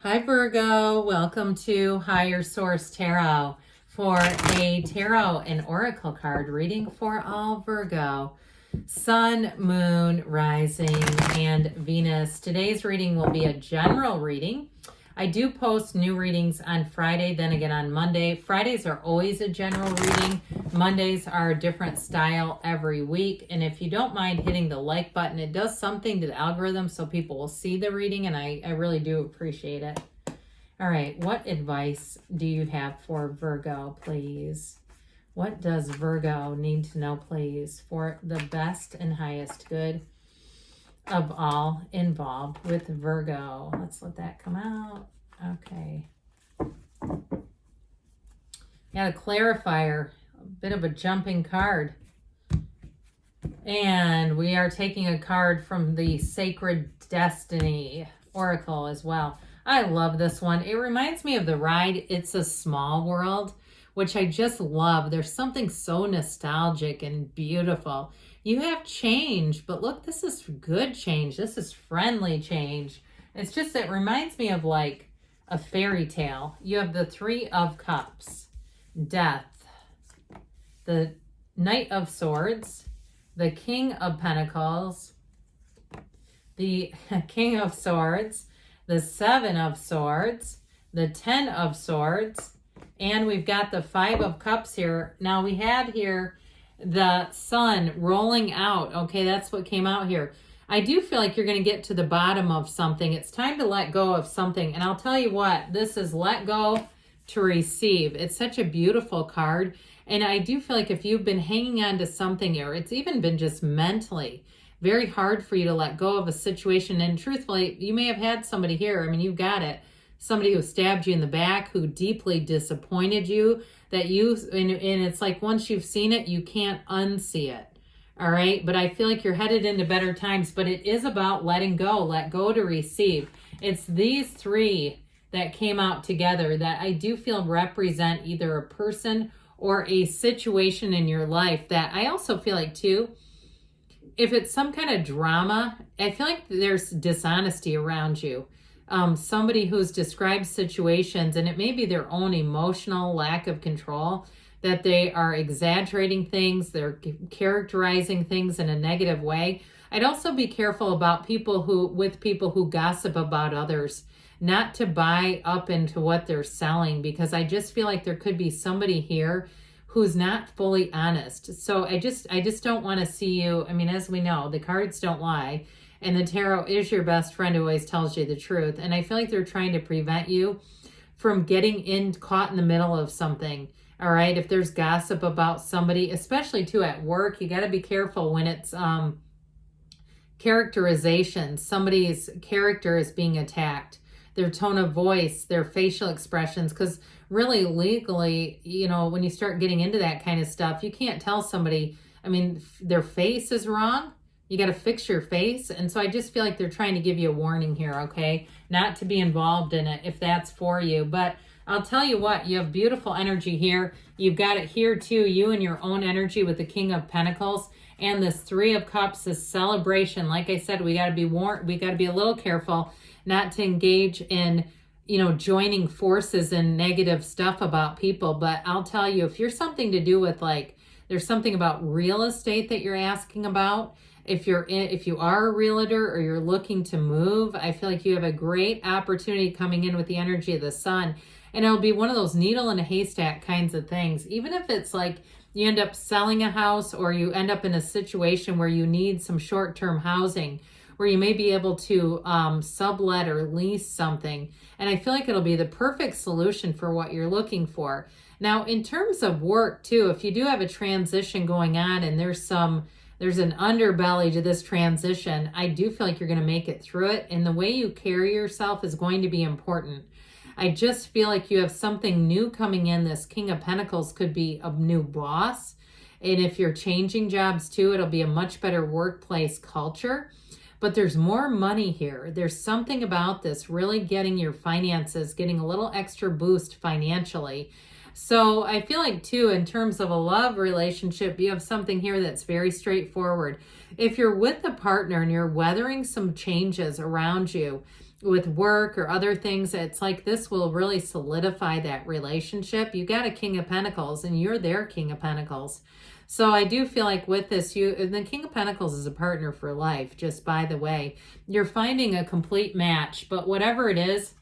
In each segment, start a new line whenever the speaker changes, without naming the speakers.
Hi Virgo, welcome to Higher Source Tarot for a tarot and oracle card reading for all Virgo, Sun, Moon, Rising, and Venus. Today's reading will be a general reading. I do post new readings on Friday, then again on Monday. Fridays are always a general reading. Mondays are a different style every week. And if you don't mind hitting the like button, it does something to the algorithm so people will see the reading, and I really do appreciate it. All right, what advice do you have for Virgo, please? What does Virgo need to know, please, for the best and highest good of all involved with Virgo? Let's let that come out. Okay. Got a clarifier, a bit of a jumping card. And we are taking a card from the Sacred Destiny Oracle as well. I love this one. It reminds me of the ride It's a Small World, which I just love. There's something so nostalgic and beautiful. You have change, but look, this is good change. This is friendly change. It's just, it reminds me of like a fairy tale. You have the Three of Cups, Death, the Knight of Swords, the King of Pentacles, the King of Swords, the Seven of Swords, the Ten of Swords, and we've got the Five of Cups here. Now we had here the Sun rolling out. Okay, that's what came out here. I do feel like you're going to get to the bottom of something. It's time to let go of something. And I'll tell you what, this is let go to receive. It's such a beautiful card. And I do feel like if you've been hanging on to something, or it's even been just mentally very hard for you to let go of a situation. And truthfully, you may have had somebody here. I mean, you've got it. Somebody who stabbed you in the back, who deeply disappointed you, that you, and it's like once you've seen it, you can't unsee it. All right. But I feel like you're headed into better times, but it is about letting go, let go to receive. It's these three that came out together that I do feel represent either a person or a situation in your life that I also feel like too, if it's some kind of drama, I feel like there's dishonesty around you. Somebody who's described situations, and it may be their own emotional lack of control, that they are exaggerating things, they're characterizing things in a negative way. I'd also be careful about people who gossip about others, not to buy up into what they're selling, because I just feel like there could be somebody here who's not fully honest. So I just don't want to see you. I mean, as we know, the cards don't lie, and the tarot is your best friend who always tells you the truth. And I feel like they're trying to prevent you from getting caught in the middle of something. All right. If there's gossip about somebody, especially too at work, you got to be careful when it's characterization. Somebody's character is being attacked, their tone of voice, their facial expressions, because really legally, when you start getting into that kind of stuff, you can't tell somebody, I mean, their face is wrong. You got to fix your face. And so I just feel like they're trying to give you a warning here, okay? Not to be involved in it if that's for you. But I'll tell you what, you have beautiful energy here. You've got it here too, you and your own energy with the King of Pentacles. And this Three of Cups, this celebration. Like I said, we got to be warned. We got to be a little careful not to engage in, joining forces and negative stuff about people. But I'll tell you, if you're something to do with there's something about real estate that you're asking about, if you are a realtor or you're looking to move, I feel like you have a great opportunity coming in with the energy of the Sun. And it'll be one of those needle in a haystack kinds of things. Even if it's like you end up selling a house, or you end up in a situation where you need some short-term housing, where you may be able to sublet or lease something. And I feel like it'll be the perfect solution for what you're looking for. Now, in terms of work too, if you do have a transition going on and there's an underbelly to this transition, I do feel like you're going to make it through it. And the way you carry yourself is going to be important. I just feel like you have something new coming in. This King of Pentacles could be a new boss. And if you're changing jobs too, it'll be a much better workplace culture. But there's more money here. There's something about this really getting your finances, getting a little extra boost financially. So I feel like too, in terms of a love relationship, you have something here that's very straightforward. If you're with a partner and you're weathering some changes around you, with work or other things. It's like this will really solidify that relationship. You got a King of Pentacles and you're their King of Pentacles. So I do feel like with this, the King of Pentacles is a partner for life, just by the way. You're finding a complete match, but whatever it is,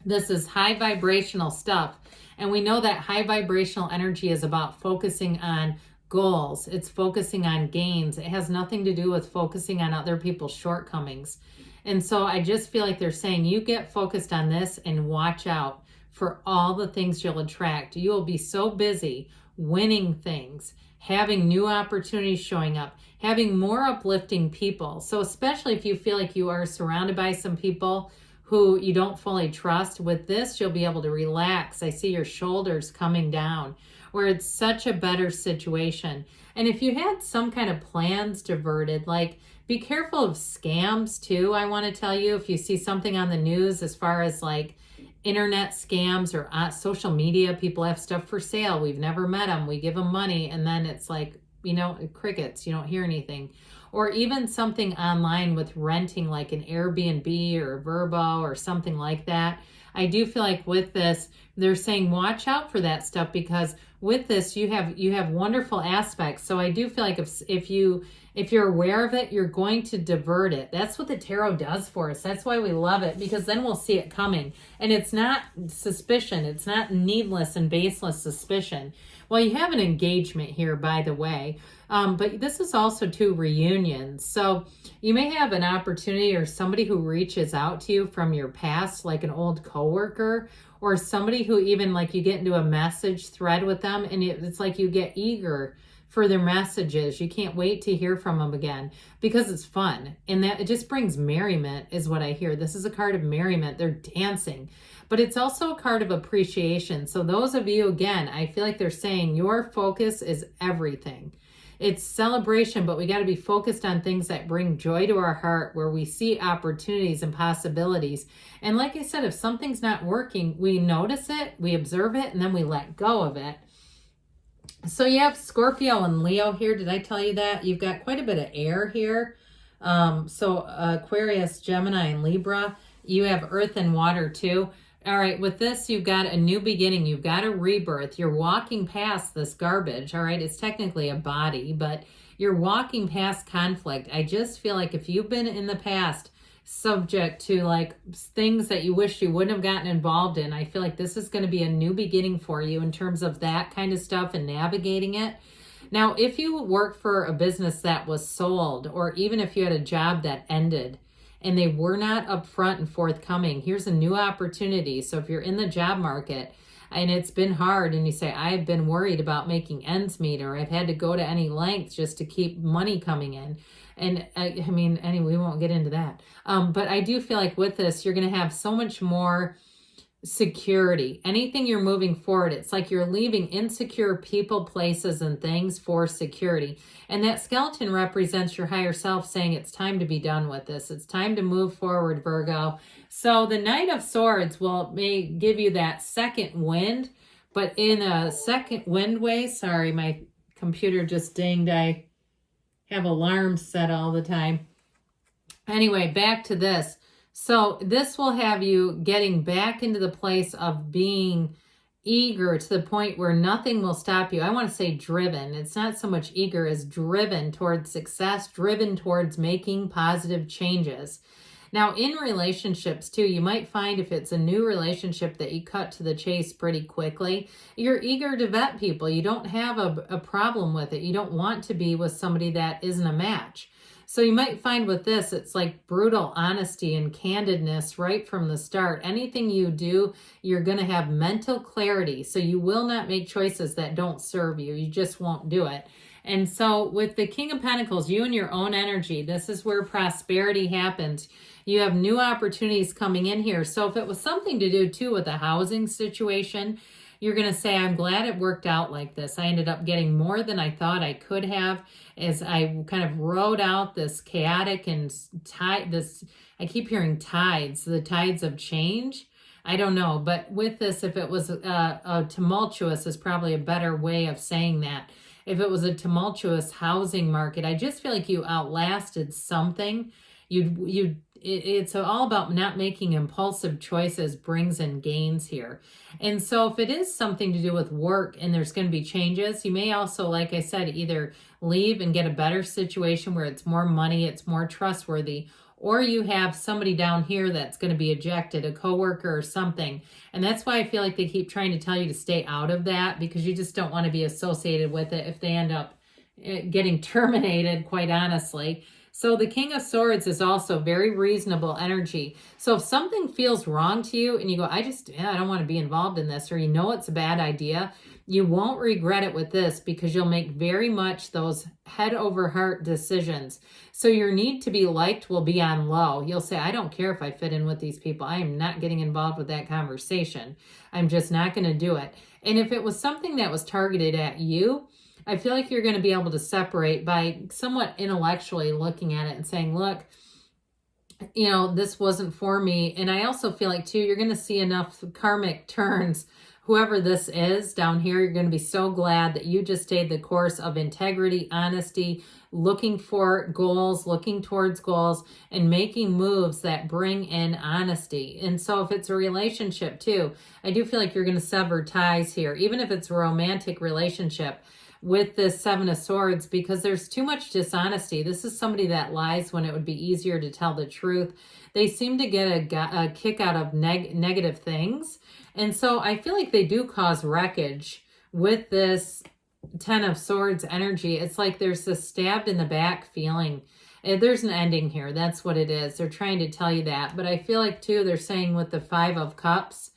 this is high vibrational stuff. And we know that high vibrational energy is about focusing on goals. It's focusing on gains. It has nothing to do with focusing on other people's shortcomings. And so I just feel like they're saying you get focused on this and watch out for all the things you'll attract. You will be so busy winning things, having new opportunities showing up, having more uplifting people. So especially if you feel like you are surrounded by some people who you don't fully trust, with this, you'll be able to relax. I see your shoulders coming down, where it's such a better situation. And if you had some kind of plans diverted, like be careful of scams too. I want to tell you, if you see something on the news as far as like internet scams or social media, people have stuff for sale. We've never met them. We give them money and then it's like, you know, crickets, you don't hear anything. Or even something online with renting like an Airbnb or a VRBO or something like that. I do feel like with this, they're saying watch out for that stuff, because with this you have wonderful aspects. So I do feel like if you're aware of it, you're going to divert it. That's what the tarot does for us. That's why we love it, because then we'll see it coming. And it's not suspicion. It's not needless and baseless suspicion. Well, you have an engagement here, by the way. But this is also two reunions. So you may have an opportunity or somebody who reaches out to you from your past, like an old coworker, or somebody who even like you get into a message thread with them and it's like you get eager for their messages. You can't wait to hear from them again because it's fun. And that it just brings merriment is what I hear. This is a card of merriment. They're dancing, but it's also a card of appreciation. So those of you, again, I feel like they're saying your focus is everything. It's celebration, but we got to be focused on things that bring joy to our heart, where we see opportunities and possibilities. And like I said, if something's not working, we notice it, we observe it, and then we let go of it. So you have Scorpio and Leo here. Did I tell you that? You've got quite a bit of air here. So Aquarius, Gemini, and Libra. You have earth and water too. All right, with this, you've got a new beginning. You've got a rebirth. You're walking past this garbage, all right? It's technically a body, but you're walking past conflict. I just feel like if you've been in the past subject to like things that you wish you wouldn't have gotten involved in, I feel like this is going to be a new beginning for you in terms of that kind of stuff and navigating it. Now, if you work for a business that was sold, or even if you had a job that ended, and they were not upfront and forthcoming, here's a new opportunity. So if you're in the job market and it's been hard and you say, I've been worried about making ends meet, or I've had to go to any length just to keep money coming in. And I mean, anyway, we won't get into that. But I do feel like with this, you're going to have so much more security. Anything you're moving forward, it's like you're leaving insecure people, places, and things for security. And that skeleton represents your higher self saying it's time to be done with this. It's time to move forward, Virgo. So the Knight of Swords may give you that second wind, but in a second wind way. Sorry, my computer just dinged. I have alarms set all the time. Anyway, back to this. So this will have you getting back into the place of being eager to the point where nothing will stop you. I want to say driven. It's not so much eager as driven towards success, driven towards making positive changes. Now, in relationships too, you might find if it's a new relationship that you cut to the chase pretty quickly. You're eager to vet people. You don't have a problem with it. You don't want to be with somebody that isn't a match. So you might find with this, it's like brutal honesty and candidness right from the start. Anything you do, you're going to have mental clarity. So you will not make choices that don't serve you. You just won't do it. And so with the King of Pentacles, you and your own energy, this is where prosperity happens. You have new opportunities coming in here. So if it was something to do too with a housing situation, you're going to say, I'm glad it worked out like this. I ended up getting more than I thought I could have as I kind of rode out this chaotic and I keep hearing tides, the tides of change. I don't know. But with this, if it was a tumultuous is probably a better way of saying that. If it was a tumultuous housing market, I just feel like you outlasted something. it's all about not making impulsive choices brings in gains here. And so if it is something to do with work and there's going to be changes, you may also, like I said, either leave and get a better situation where it's more money, it's more trustworthy, or you have somebody down here that's going to be ejected, a coworker or something. And that's why I feel like they keep trying to tell you to stay out of that, because you just don't want to be associated with it if they end up getting terminated, quite honestly. So the King of Swords is also very reasonable energy. So if something feels wrong to you and you go, I don't want to be involved in this, or you know it's a bad idea, you won't regret it with this, because you'll make very much those head over heart decisions. So your need to be liked will be on low. You'll say, I don't care if I fit in with these people. I am not getting involved with that conversation. I'm just not going to do it. And if it was something that was targeted at you, I feel like you're going to be able to separate by somewhat intellectually looking at it and saying, look, this wasn't for me. And I also feel like, too, you're going to see enough karmic turns. Whoever this is down here, you're going to be so glad that you just stayed the course of integrity, honesty, looking for goals, looking towards goals, and making moves that bring in honesty. And so if it's a relationship, too, I do feel like you're going to sever ties here, even if it's a romantic relationship, with this Seven of Swords, because there's too much dishonesty. This is somebody that lies when it would be easier to tell the truth. They seem to get a kick out of negative things. And so I feel like they do cause wreckage with this Ten of Swords energy. It's like there's this stabbed in the back feeling. There's an ending here. That's what it is. They're trying to tell you that. But I feel like, too, they're saying with the Five of Cups,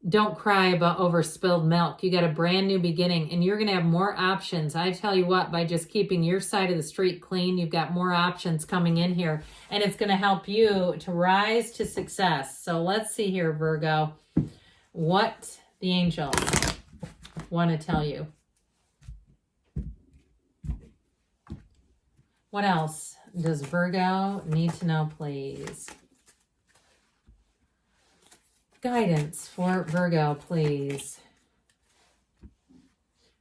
don't cry about over spilled milk. You got a brand new beginning, and you're going to have more options. I tell you what, by just keeping your side of the street clean, you've got more options coming in here, and it's going to help you to rise to success. So let's see here, Virgo, what the angels want to tell you. What else does Virgo need to know, please? Guidance for Virgo, please.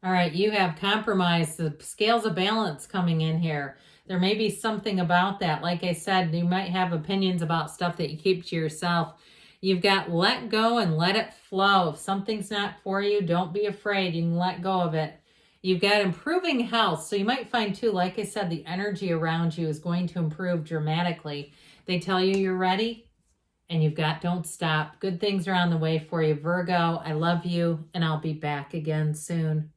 All right, you have compromise, the scales of balance coming in here. There may be something about that. Like I said, you might have opinions about stuff that you keep to yourself. You've got let go and let it flow. If something's not for you, don't be afraid. You can let go of it. You've got improving health. So you might find, too, like I said, the energy around you is going to improve dramatically. They tell you you're ready, and you've got don't stop. Good things are on the way for you, Virgo. I love you, and I'll be back again soon.